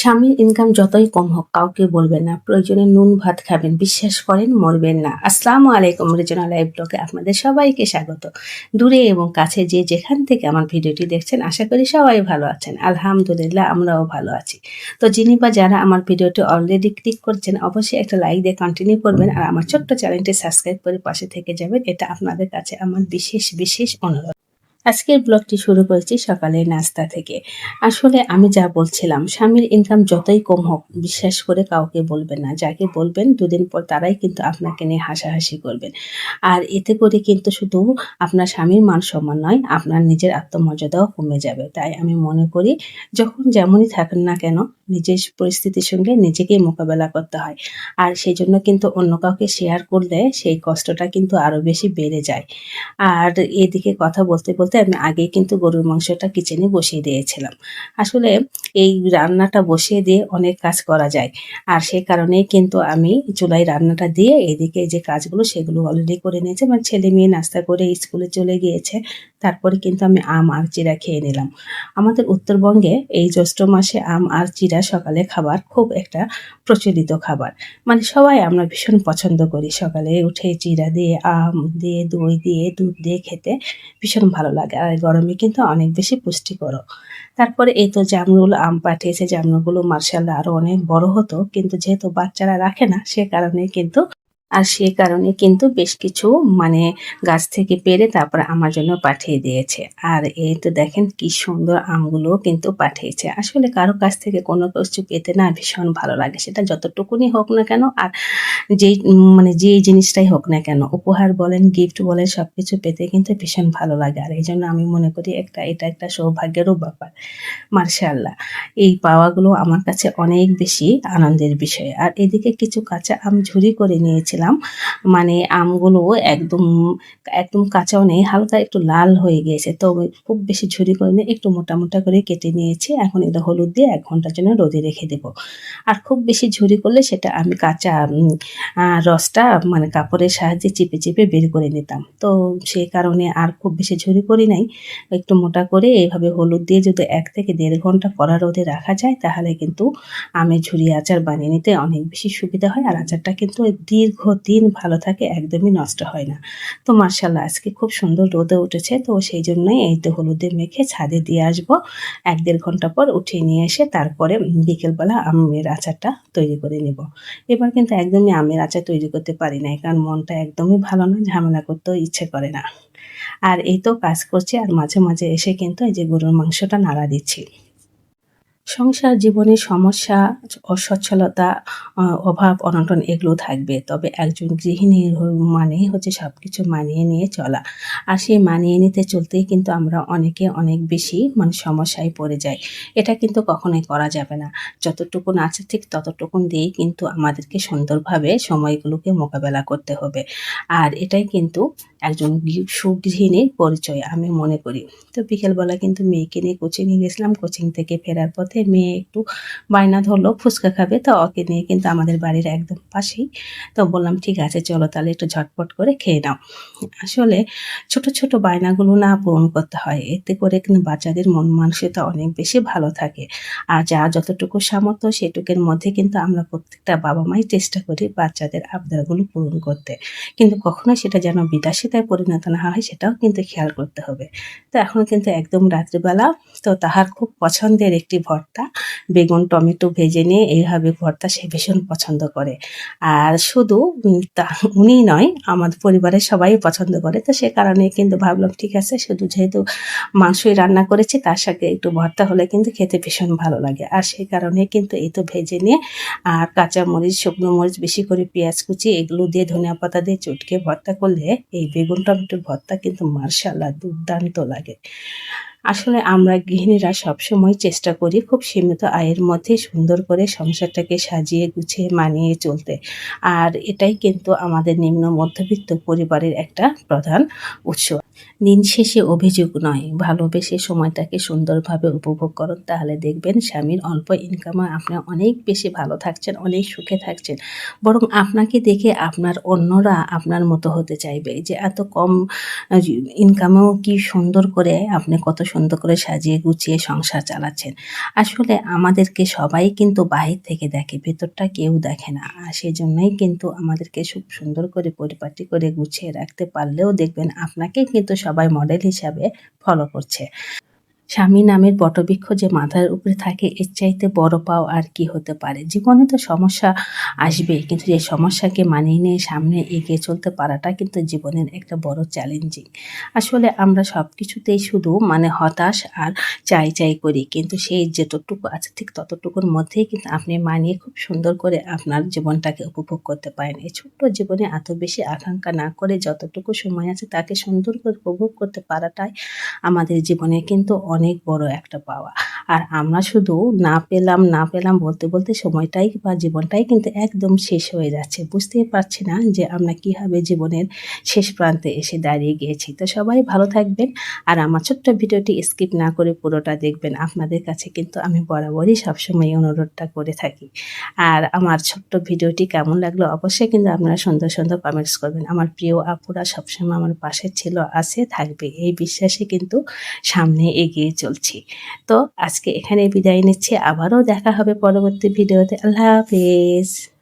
স্বামীর ইনকাম যতই কম হোক কাউকে বলবেন না। প্রয়োজনে নুন ভাত খাবেন। বিশ্বাস করেন মরবেন না। আসসালামু আলাইকুম রিজনাল লাইভ ব্লগে আপনাদের সবাইকে স্বাগত। দূরে এবং কাছে যে যেখান থেকে আমার ভিডিওটি দেখছেন আশা করি সবাই ভালো আছেন। আলহামদুলিল্লাহ আমরাও ভালো আছি। তো যিনি বা যারা আমার ভিডিওটি অলরেডি ক্লিক করছেন অবশ্যই একটা লাইক দিয়ে কন্টিনিউ করবেন আর আমার ছোট্ট চ্যানেলটি সাবস্ক্রাইব করে পাশে থেকে যাবেন। এটা আপনাদের কাছে আমার বিশেষ অনুরোধ। আজকের ব্লগটি শুরু করেছি সকালের নাস্তা থেকে। আসলে আমি যা বলছিলাম, স্বামীর ইনকাম যতই কম হোক বিশ্বাস করে কাউকে বলবেন না। যাকে বলবেন দুদিন পর তারাই কিন্তু আপনাকে নিয়ে হাসাহাসি করবেন। আর এতে করে কিন্তু শুধু আপনার স্বামীর মান সম্মান নয়, আপনার নিজের আত্মমর্যাদাও কমে যাবে। তাই আমি মনে করি যখন যেমনই থাকেন না কেন নিজের পরিস্থিতির সঙ্গে নিজেকেই মোকাবেলা করতে হয়। আর সেই জন্য কিন্তু অন্য কাউকে শেয়ার করলে সেই কষ্টটা কিন্তু আরো বেশি বেড়ে যায়। আর এদিকে কথা বলতে আমি আগেই কিন্তু গরুর মাংসটা কিচেনে বসিয়ে দিয়েছিলাম। আসলে এই রান্নাটা বসিয়ে দিয়ে অনেক কাজ করা যায়। আর সে কারণেই কিন্তু আমি চুলায় রান্নাটা দিয়ে এদিকে যে কাজগুলো সেগুলো অলরেডি করে নিয়েছি। আমার ছেলে-মেয়ে নাস্তা করে স্কুলে চলে গিয়েছে। তারপরে কিন্তু আমি আম আর চিড়া খেয়ে নিলাম। আমাদের উত্তরবঙ্গে এই জ্যৈষ্ঠ মাসে আম আর চিড়া সকালে খাবার খুব একটা প্রচলিত খাবার। মানে সবাই আমরা ভীষণ পছন্দ করি সকালে উঠে চিড়া দিয়ে, আম দিয়ে, দই দিয়ে, দুধ দিয়ে খেতে ভীষণ ভালো লাগে। আর গরমে কিন্তু অনেক বেশি পুষ্টিকরও। তারপরে এই তো জামরুল আম পাঠিয়েছে, জামরুলগুলো মার্শাল্লাহ আরো অনেক বড় হতো। কিন্তু যেহেতু বাচ্চারা রাখে না সে কারণে কিন্তু বেশ কিছু মানে গাছ থেকে পেড়ে তারপরে আমার জন্য পাঠিয়ে দিয়েছে। আর এই তো দেখেন কি সুন্দর আমগুলোও কিন্তু পাঠিয়েছে। আসলে কারো কাছ থেকে কোনো কিছু পেতে না ভীষণ ভালো লাগে। সেটা যতটুকুনি হোক না কেন আর যেই জিনিসটাই হোক না কেন উপহার বলেন, গিফট বলেন সবকিছু পেতে কিন্তু ভীষণ ভালো লাগে। আর এইজন্য আমি মনে করি এটা একটা সৌভাগ্যেরও ব্যাপার। মার্শাল্লাহ এই পাওয়াগুলো আমার কাছে অনেক বেশি আনন্দের বিষয়। আর এদিকে কিছু কাঁচা আম ঝুরি করে নিয়েছিলাম। মানে আমগুলো একদম একদম কাঁচাও নেই, হালকা একটু লাল হয়ে গিয়েছে। তো খুব বেশি ঝুরি করে নিয়ে একটু মোটা করে কেটে নিয়েছি। এখন এটা হলুদ দিয়ে ১ ঘন্টার জন্য রোদে রেখে দেব। আর খুব বেশি ঝুরি করলে সেটা আমি কাঁচা রসটা মানে কাপড়ের সাহায্যে চিপে বের করে নিতাম। তো সেই কারণে আর খুব বেশি ঝুরি করি নাই। একটু মোটা করে এভাবে হলুদ দিয়ে যদি ১ থেকে ১.৫ ঘন্টা কড়া রোদে রাখা যায় তাহলে কিন্তু আমের ঝুরি আচার বানিয়ে নিতে অনেক বেশি সুবিধা হয়। আর আচারটা কিন্তু দীর্ঘদিন ভালো থাকে, একদমই নষ্ট হয় না। তো মার্শাল্লাহ আজকে খুব সুন্দর রোদে উঠেছে। তো সেই জন্যই এই তো হলুদে মেখে ছাদে দিয়ে আসবো। ১-১.৫ ঘন্টা পর উঠিয়ে নিয়ে এসে তারপরে বিকেলবেলা আমের আচারটা তৈরি করে নেব। এবার কিন্তু একদমই আমের আচার তৈরি করতে পারি নাই। কারণ মনটা একদমই ভালো না, ঝামেলা করতেও ইচ্ছে করে না। আর এই তো কাজ করছি আর মাঝে এসে কিন্তু এই যে গরুর মাংসটা নাড়া দিচ্ছি। সংসার জীবনে সমস্যা, অসচ্ছলতা, অভাব অনটন এগুলো থাকবে। তবে একজন গৃহিণীর মানেই হচ্ছে সবকিছু মানিয়ে নিয়ে চলা। আর সেই মানিয়ে নিতে চলতেই কিন্তু আমরা অনেকে অনেক বেশি মানে সমস্যায় পড়ে যাই। এটা কিন্তু কখনোই করা যাবে না। যতটুকুন আছে ঠিক ততটুকুন দিয়েই কিন্তু আমাদেরকে সুন্দরভাবে সময়গুলোকে মোকাবেলা করতে হবে। আর এটাই কিন্তু একজন সুগৃহিণীর পরিচয় আমি মনে করি। তো বিকেলবেলা কিন্তু মেয়েকে নিয়ে কোচিংয়ে গেছিলাম। কোচিং থেকে ফেরার পথে মেয়ে একটু বায়না ধরলো ফুচকা খাবে। তো ওকে নিয়ে কিন্তু আমাদের বাড়ির একদম পাশেই। তো বললাম ঠিক আছে চলো তাহলে একটু ঝটপট করে খেয়ে নাও। আসলে ছোট বায়নাগুলো না পূরণ করতে হয়। এতে করে কিন্তু বাচ্চাদের মন মানসিকতা অনেক বেশি ভালো থাকে। আর যা যতটুকু সামর্থ্য সেটুকের মধ্যে কিন্তু আমরা প্রত্যেকটা বাবা-মাই চেষ্টা করি বাচ্চাদের আবদারগুলো পূরণ করতে। কিন্তু কখনো সেটা যেন বিলাসিতায় পরিণত না হয় সেটাও কিন্তু খেয়াল করতে হবে। তো এখন কিন্তু একদম রাত্রিবেলা। তো তাহার খুব পছন্দের একটি ভর্তা, বেগুন টমেটো ভেজে নিয়ে এইভাবে ভর্তা সে ভীষণ পছন্দ করে। আর শুধু উনিই নয় আমাদের পরিবারের সবাই পছন্দ করে। তো সে কারণে কিন্তু ভাবলাম ঠিক আছে শুধু যেহেতু মাংসই রান্না করেছি তার সাথে একটু ভর্তা হলে কিন্তু খেতে ভীষণ ভালো লাগে। আর সেই কারণে কিন্তু এই তো ভেজে নিয়ে আর কাঁচামরিচ, শুকনো মরিচ, বেশি করে পেঁয়াজ কুচি এগুলো দিয়ে ধনিয়া পাতা দিয়ে চটকে ভর্তা করলে এই বেগুন টমেটোর ভর্তা কিন্তু মার্শাল্লাহ দুর্দান্ত লাগে। আসলে আমরা গৃহিণীরা সবসময় চেষ্টা করি খুব সীমিত আয়ের মধ্যে সুন্দর করে সংসারটাকে সাজিয়ে গুছিয়ে মানিয়ে চলতে। আর এটাই কিন্তু আমাদের নিম্ন মধ্যবিত্ত পরিবারের একটা প্রধান উৎস। দিন শেষে অভিযোগ নয়, ভালোবেসে সময়টাকে সুন্দরভাবে উপভোগ করুন, তাহলে দেখবেন স্বামীর অল্প ইনকামে আপনি অনেক বেশি ভালো থাকছেন, অনেক সুখে থাকছেন। বরং আপনাকে দেখে আপনার অন্যরা আপনার মতো হতে চাইবে যে এত কম আ ইনকামেও কি সুন্দর করে আপনি কত সুন্দর করে সাজিয়ে গুছিয়ে সংসার চালাচ্ছেন। আসলে আমাদেরকে সবাই কিন্তু বাহির থেকে দেখে, ভেতরটা কেউ দেখে না। আর সেজন্যই কিন্তু আমাদেরকে খুব সুন্দর করে পরিপাটি করে গুছিয়ে রাখতে পারলেও দেখবেন আপনাকে কিন্তু সবাই মডেল হিসাবে ফলো করছে। স্বামী নামের বটবৃক্ষ যে মাথার উপরে থাকে, এর চাইতে বড় পাও আর কি হতে পারে? জীবনে তো সমস্যা আসবেই, কিন্তু এই সমস্যাকে মানিয়ে নিয়ে সামনে এগিয়ে চলতে পারাটা কিন্তু জীবনের একটা বড় চ্যালেঞ্জিং। আসলে আমরা সবকিছুতেই শুধু হতাশ আর চাই করি। কিন্তু সেই যতটুকু আছে ঠিক ততটুকুর মধ্যেই কিন্তু আপনি মানিয়ে খুব সুন্দর করে আপনার জীবনটাকে উপভোগ করতে পারেন। এই ছোট্ট জীবনে এত বেশি আকাঙ্ক্ষা না করে যতটুকু সময় আছে তাকে সুন্দর করে উপভোগ করতে পারাটাই আমাদের জীবনে কিন্তু অনেক বড় একটা পাওয়া। আর আমরা শুধু না পেলাম বলতে সময়টাই বা জীবনটাই কিন্তু একদম শেষ হয়ে যাচ্ছে। বুঝতেই পারছি না যে আমরা কিভাবে জীবনের শেষ প্রান্তে এসে দাঁড়িয়ে গিয়েছি। তো সবাই ভালো থাকবেন। আর আমার ছোট্ট ভিডিওটি স্কিপ না করে পুরোটা দেখবেন। আপনাদের কাছে কিন্তু আমি বরাবরই সবসময় এই অনুরোধটা করে থাকি। আর আমার ছোট্ট ভিডিওটি কেমন লাগলো অবশ্যই কিন্তু আপনারা সুন্দর কমেন্টস করবেন। আমার প্রিয় আপুরা সবসময় আমার পাশে ছিল, আছে, থাকবে। এই বিশ্বাসে কিন্তু সামনে এগিয়ে চলছি। তো আজকে এখানেই বিদায় নিচ্ছি। আবারও দেখা হবে পরবর্তী ভিডিওতে। আল্লাহ হাফেজ।